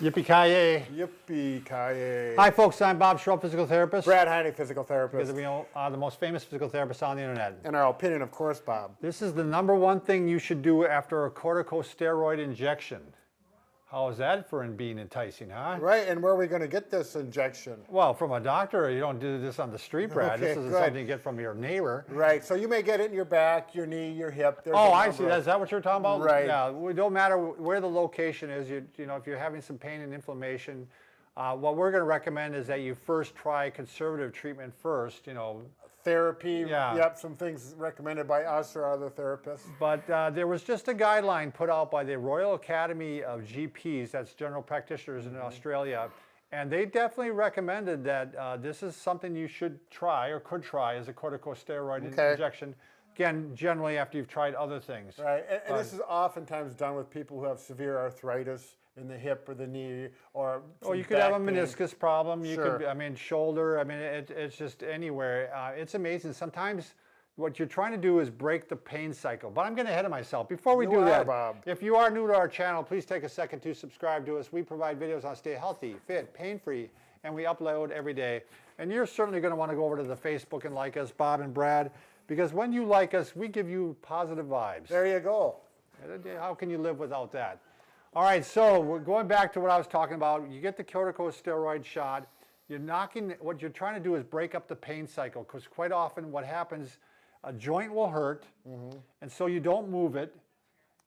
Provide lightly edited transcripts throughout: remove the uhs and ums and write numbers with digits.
Yippee-ki-yay. Yippee-ki-yay. Hi, folks. I'm Bob Schrupp, physical therapist. Brad Heineck, physical therapist. Because we are the most famous physical therapists on the internet. In our opinion, of course, Bob. This is the #1 thing you should do after a corticosteroid injection. How is that for being enticing, huh? Right, and where are we going to get this injection? Well, from a doctor. You don't do this on the street, Brad. Okay, this isn't good. something you get from your neighbor. Right, so you may get it in your back, your knee, your hip. There's Oh, I see. Is that what you're talking about? Right. Yeah, it don't matter where the location is. You know, if you're having some pain and inflammation, what we're going to recommend is that you first try conservative treatment first, you know. Therapy, Yeah. Yep, some things recommended by us or other therapists. But there was just a guideline put out by the Royal Academy of GPs, that's general practitioners in Australia, and they definitely recommended that this is something you should try or could try as a corticosteroid injection. Again, generally after you've tried other things. Right, and this is oftentimes done with people who have severe arthritis in the hip or the knee, or you could have a back pain. meniscus problem. You Sure. could, I mean, shoulder. I mean, it's just anywhere. It's amazing. Sometimes what you're trying to do is break the pain cycle. But I'm getting ahead of myself. Before we do that, Bob. if you are new to our channel, please take a second to subscribe to us. We provide videos on stay healthy, fit, pain-free, and we upload every day. And you're certainly going to want to go over to the Facebook and like us, Bob and Brad, because when you like us, we give you positive vibes. There you go. How can you live without that? All right, so we're going back to what I was talking about. You get the corticosteroid shot. What you're trying to do is break up the pain cycle, because quite often what happens, a joint will hurt, and so you don't move it,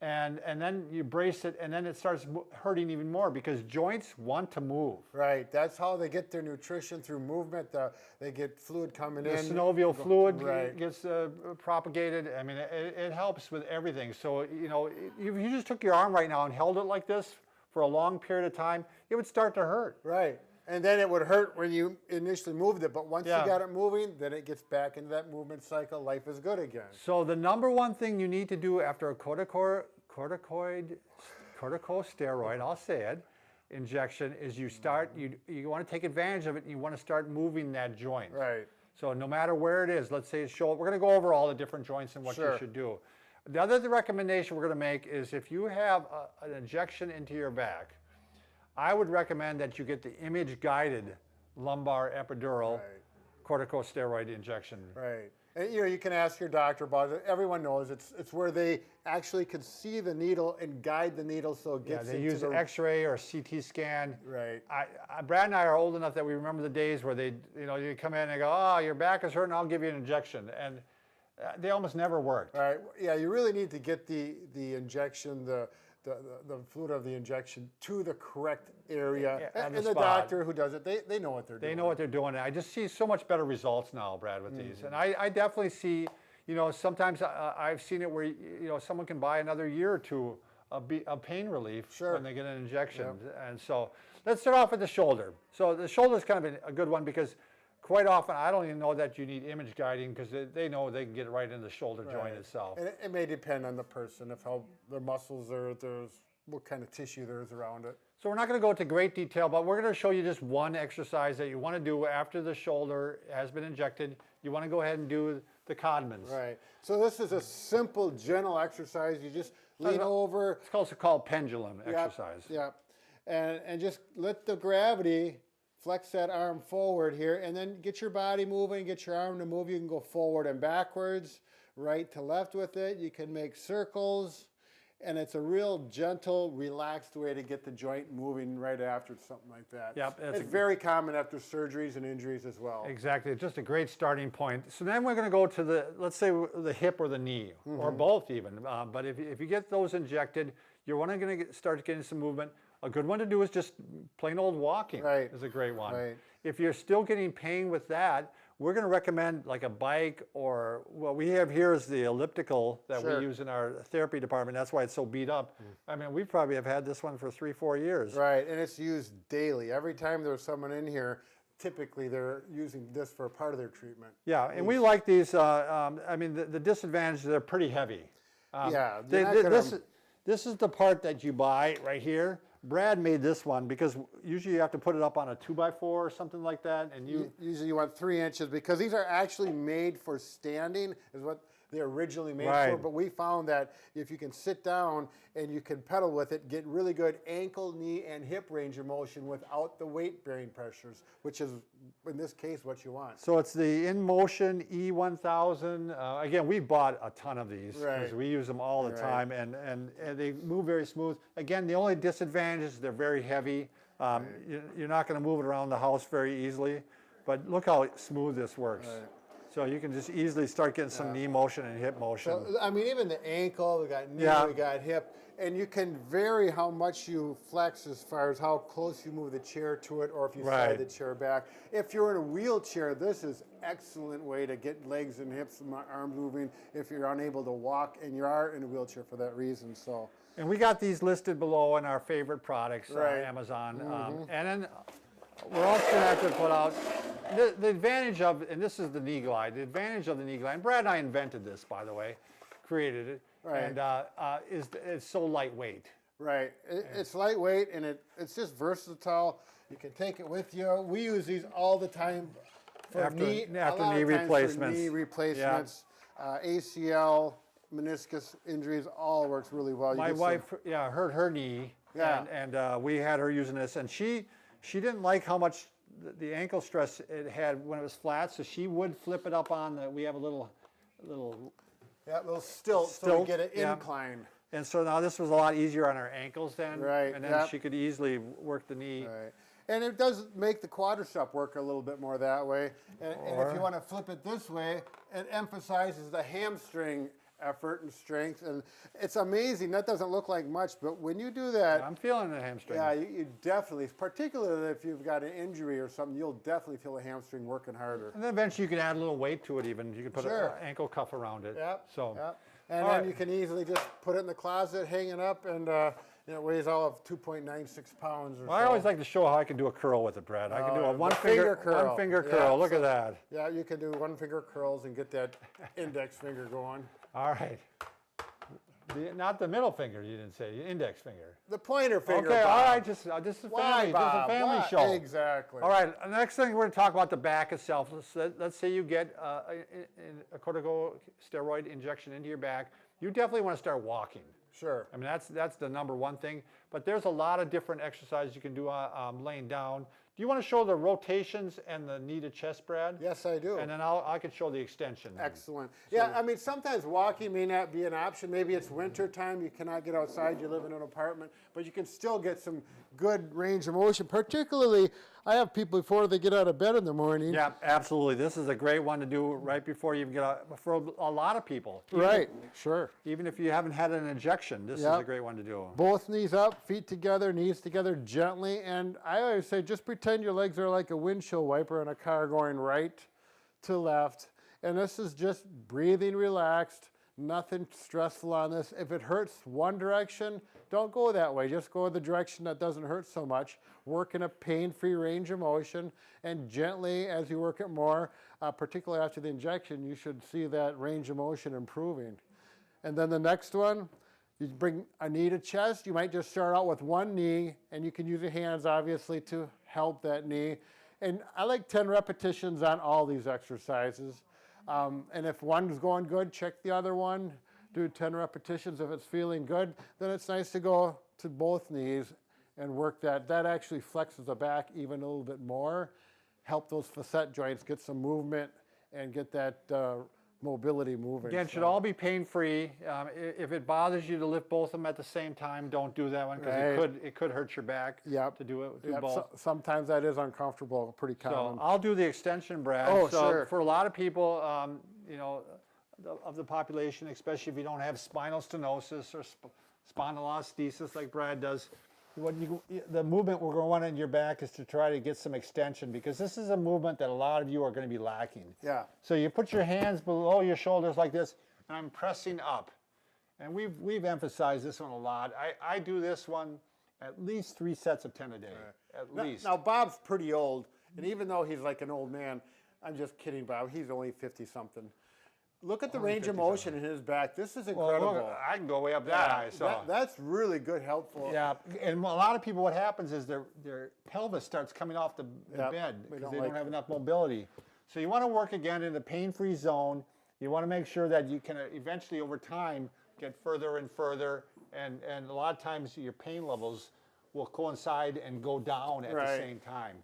and then you brace it, and then it starts hurting even more because joints want to move. Right, that's how they get their nutrition, through movement. They get fluid coming in. The synovial fluid Right. gets propagated. I mean, it helps with everything. So, you know, if you just took your arm right now and held it like this for a long period of time, it would start to hurt. Right, and then it would hurt when you initially moved it, but once Yeah. you got it moving, then it gets back into that movement cycle. Life is good again. So the #1 thing you need to do after a corticosteroid, I'll say it, injection is you want to take advantage of it, and you want to start moving that joint. Right. So no matter where it is, let's say it's shoulder, we're going to go over all the different joints and what you should do. The other recommendation we're going to make is if you have an injection into your back, I would recommend that you get the image-guided lumbar epidural corticosteroid injection. Right. And you can ask your doctor about it. Everyone knows it's where they actually can see the needle and guide the needle so it gets they into use the... an X-ray or a CT scan. Right. Brad and I are old enough that we remember the days where you come in and go, oh, your back is hurting, I'll give you an injection. And they almost never worked. Right. Yeah, you really need to get the injection, the fluid of the injection to the correct area. Yeah, and the doctor who does it, they know what they're doing. They know what they're doing. I just see so much better results now, Brad, with these. And I definitely see, you know, sometimes I've seen it where, you know, someone can buy another year or two of pain relief when they get an injection. Yep. And so let's start off with the shoulder. So the shoulder is kind of a good one because quite often I don't even know that you need image guiding because they know they can get it right in the shoulder joint itself. And it may depend on the person, if how their muscles are, what kind of tissue there is around it. So we're not going to go into great detail, but we're going to show you just one exercise that you want to do after the shoulder has been injected. You want to go ahead and do the Codmans. Right. So this is a simple, gentle exercise. You just lean over. It's also called pendulum exercise. Yeah. And just let the gravity flex that arm forward here, and then get your body moving, get your arm to move. You can go forward and backwards, right to left with it. You can make circles. And it's a real gentle, relaxed way to get the joint moving right after something like that. Yep, it's very common after surgeries and injuries as well. Exactly, it's just a great starting point. So then we're going to go to let's say the hip or the knee, or both even. But if you get those injected, you're going to start getting some movement. A good one to do is just plain old walking. Right. Is a great one. Right. If you're still getting pain with that, we're going to recommend like a bike, or what we have here is the elliptical that we use in our therapy department. That's why it's so beat up. I mean, we probably have had this one for 3-4 years. Right, and it's used daily. Every time there's someone in here, typically they're using this for a part of their treatment. Yeah, and we like these. I mean, the disadvantage is they're pretty heavy. This is the part that you buy right here. Brad made this one because usually you have to put it up on a 2x4 or something like that, and usually you want 3 inches because these are actually made for standing. Is what they're originally made Right. for. But we found that if you can sit down and you can pedal with it, get really good ankle, knee, and hip range of motion without the weight-bearing pressures, which is, in this case, what you want. So it's the InMotion E1000. Again, we bought a ton of these because Right. we use them all the Right. time, and they move very smooth. Again, the only disadvantage is they're very heavy. You're not going to move it around the house very easily, but look how smooth this works. Right. So you can just easily start getting some knee motion and hip motion. So, I mean, even the ankle, we got knee, Yeah. we got hip, and you can vary how much you flex as far as how close you move the chair to it, or if you slide Right. the chair back. If you're in a wheelchair, this is excellent way to get legs and hips and arms moving if you're unable to walk and you are in a wheelchair for that reason. So, And we got these listed below in our favorite products on Right. Amazon. And then we're also going to have to put out the advantage of, and this is the knee glide, the advantage of the knee glide, and Brad and I invented this, by the way, created it, Right. and it's so lightweight. right, it's lightweight and it's just versatile. You can take it with you. We use these all the time for After knee, knee a lot of times for replacements. knee replacements, ACL, meniscus injuries, all works really well. You My get some- wife, hurt her knee, Yeah. and we had her using this, and she didn't like how much the ankle stress it had when it was flat, so she would flip it up on the. We have a little. Yeah, little stilt, so Stilt, we get an yeah. incline. And so now this was a lot easier on her ankles then, Right, and then yep. she could easily work the knee. Right. And it does make the quadricep work a little bit more that way. And if you want to flip it this way, it emphasizes the hamstring effort and strength. And it's amazing. That doesn't look like much, but when you do that, I'm feeling the hamstring. yeah, you definitely, particularly if you've got an injury or something, you'll definitely feel the hamstring working harder. And then eventually you can add a little weight to it even. You can put Sure. an ankle cuff around it. Yep. So, Yep. And All then right. you can easily just put it in the closet, hang it up, and it weighs all of 2.96 pounds or well, so. I always like to show how I can do a curl with it, Brad. I can do a the one finger curl. One finger Yeah, curl. Look so- at that. Yeah, you can do one finger curls and get that index finger going. All right. Not the middle finger, you didn't say, the index finger. The pointer finger. Okay, Bob. all right, just this is Why, family. This is a Bob? family Why? show. Exactly. All right, the next thing we're going to talk about the back itself. Let's say you get a corticosteroid injection into your back. You definitely want to start walking. Sure. I mean, that's the number one thing. But there's a lot of different exercises you can do laying down. Do you want to show the rotations and the knee to chest, Brad? Yes, I do. And then I can show the extension. Excellent. Yeah, I mean, sometimes walking may not be an option. Maybe it's winter time, you cannot get outside, you live in an apartment, but you can still get some good range of motion. Particularly, I have people before they get out of bed in the morning. Yeah, absolutely. This is a great one to do right before you get out. For a lot of people. Right, sure. Even if you haven't had an injection, this is Yep. a great one to do. Both knees up, feet together, knees together gently. And I always say, just pretend your legs are like a windshield wiper in a car going right to left. And this is just breathing relaxed, nothing stressful on this. If it hurts one direction, don't go that way. Just go the direction that doesn't hurt so much. Work in a pain-free range of motion. And gently, as you work it more, particularly after the injection, you should see that range of motion improving. And then the next one, you bring a knee to chest. You might just start out with one knee, and you can use your hands, obviously, to help that knee. And I like 10 repetitions on all these exercises. And if one's going good, check the other one. Do 10 repetitions. If it's feeling good, then it's nice to go to both knees and work that. That actually flexes the back even a little bit more. Help those facet joints get some movement and get that mobility moving. Again, it should all be pain-free. If it bothers you to lift both of them at the same time, don't do that one because Right. it could hurt your back Yep. to do it. Do Yep, both. sometimes that is uncomfortable, pretty So common. I'll do the extension, Brad. Oh, so sure. For a lot of people, of the population, especially if you don't have spinal stenosis or spondylolisthesis like Brad does, the movement we're going to want in your back is to try to get some extension because this is a movement that a lot of you are going to be lacking. Yeah. So you put your hands below your shoulders like this, and I'm pressing up. And we've emphasized this one a lot. I do this one at least 3 sets of 10 a day, at least. Now, Bob's pretty old, and even though he's like an old man, I'm just kidding, Bob. He's only 50-something. Look at the range of motion in his back. This is incredible. Well, look, I can go way up that high. So. That's really good, helpful. Yeah, and a lot of people, what happens is their pelvis starts coming off the Yep, bed they because don't they like don't have enough mobility. So you want to work again in a pain-free zone. You want to make sure that you can eventually, over time, get further and further, and a lot of times your pain levels will coincide and go down at the same time.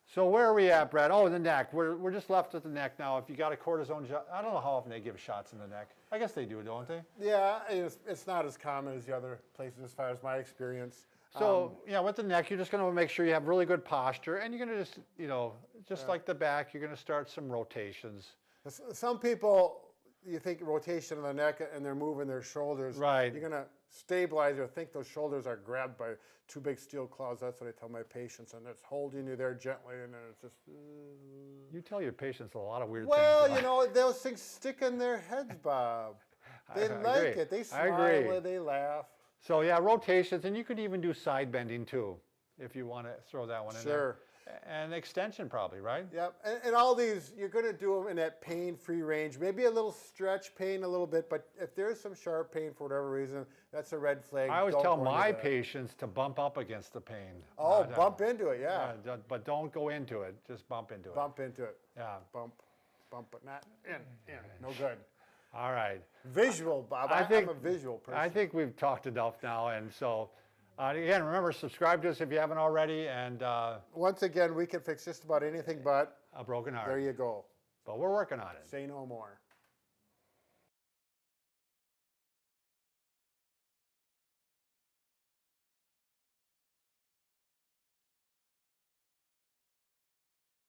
So where are we at, Brad? Oh, the neck. We're just left at the neck now. If you got a cortisone shot, I don't know how often they give shots in the neck. I guess they do, don't they? Yeah, it's not as common as the other places as far as my experience. So yeah, with the neck, you're just going to make sure you have really good posture, and you're going to just, just like the back, you're going to start some rotations. Some people, you think rotation of the neck and they're moving their shoulders. Right. You're going to stabilize or think those shoulders are grabbed by two big steel claws. That's what I tell my patients, and it's holding you there gently, and then it's just. You tell your patients a lot of weird well, things. Those things stick in their heads, Bob. They like it. They smile and they laugh. So yeah, rotations, and you could even do side bending too, if you want to throw that one in there. Sure. And extension probably, right? Yep, and all these, you're going to do them in that pain-free range. Maybe a little stretch pain a little bit, but if there's some sharp pain for whatever reason, that's a red flag. I always tell my patients to bump up against the pain. Oh, bump into it, yeah. But don't go into it, just bump into it. Bump into it. Yeah. Bump, but not in. No good. All right. Visual, Bob. I'm a visual person. I think we've talked enough now, and so again, remember, subscribe to us if you haven't already, and once again, we can fix just about anything but a broken heart. There you go. But we're working on it. Say no more.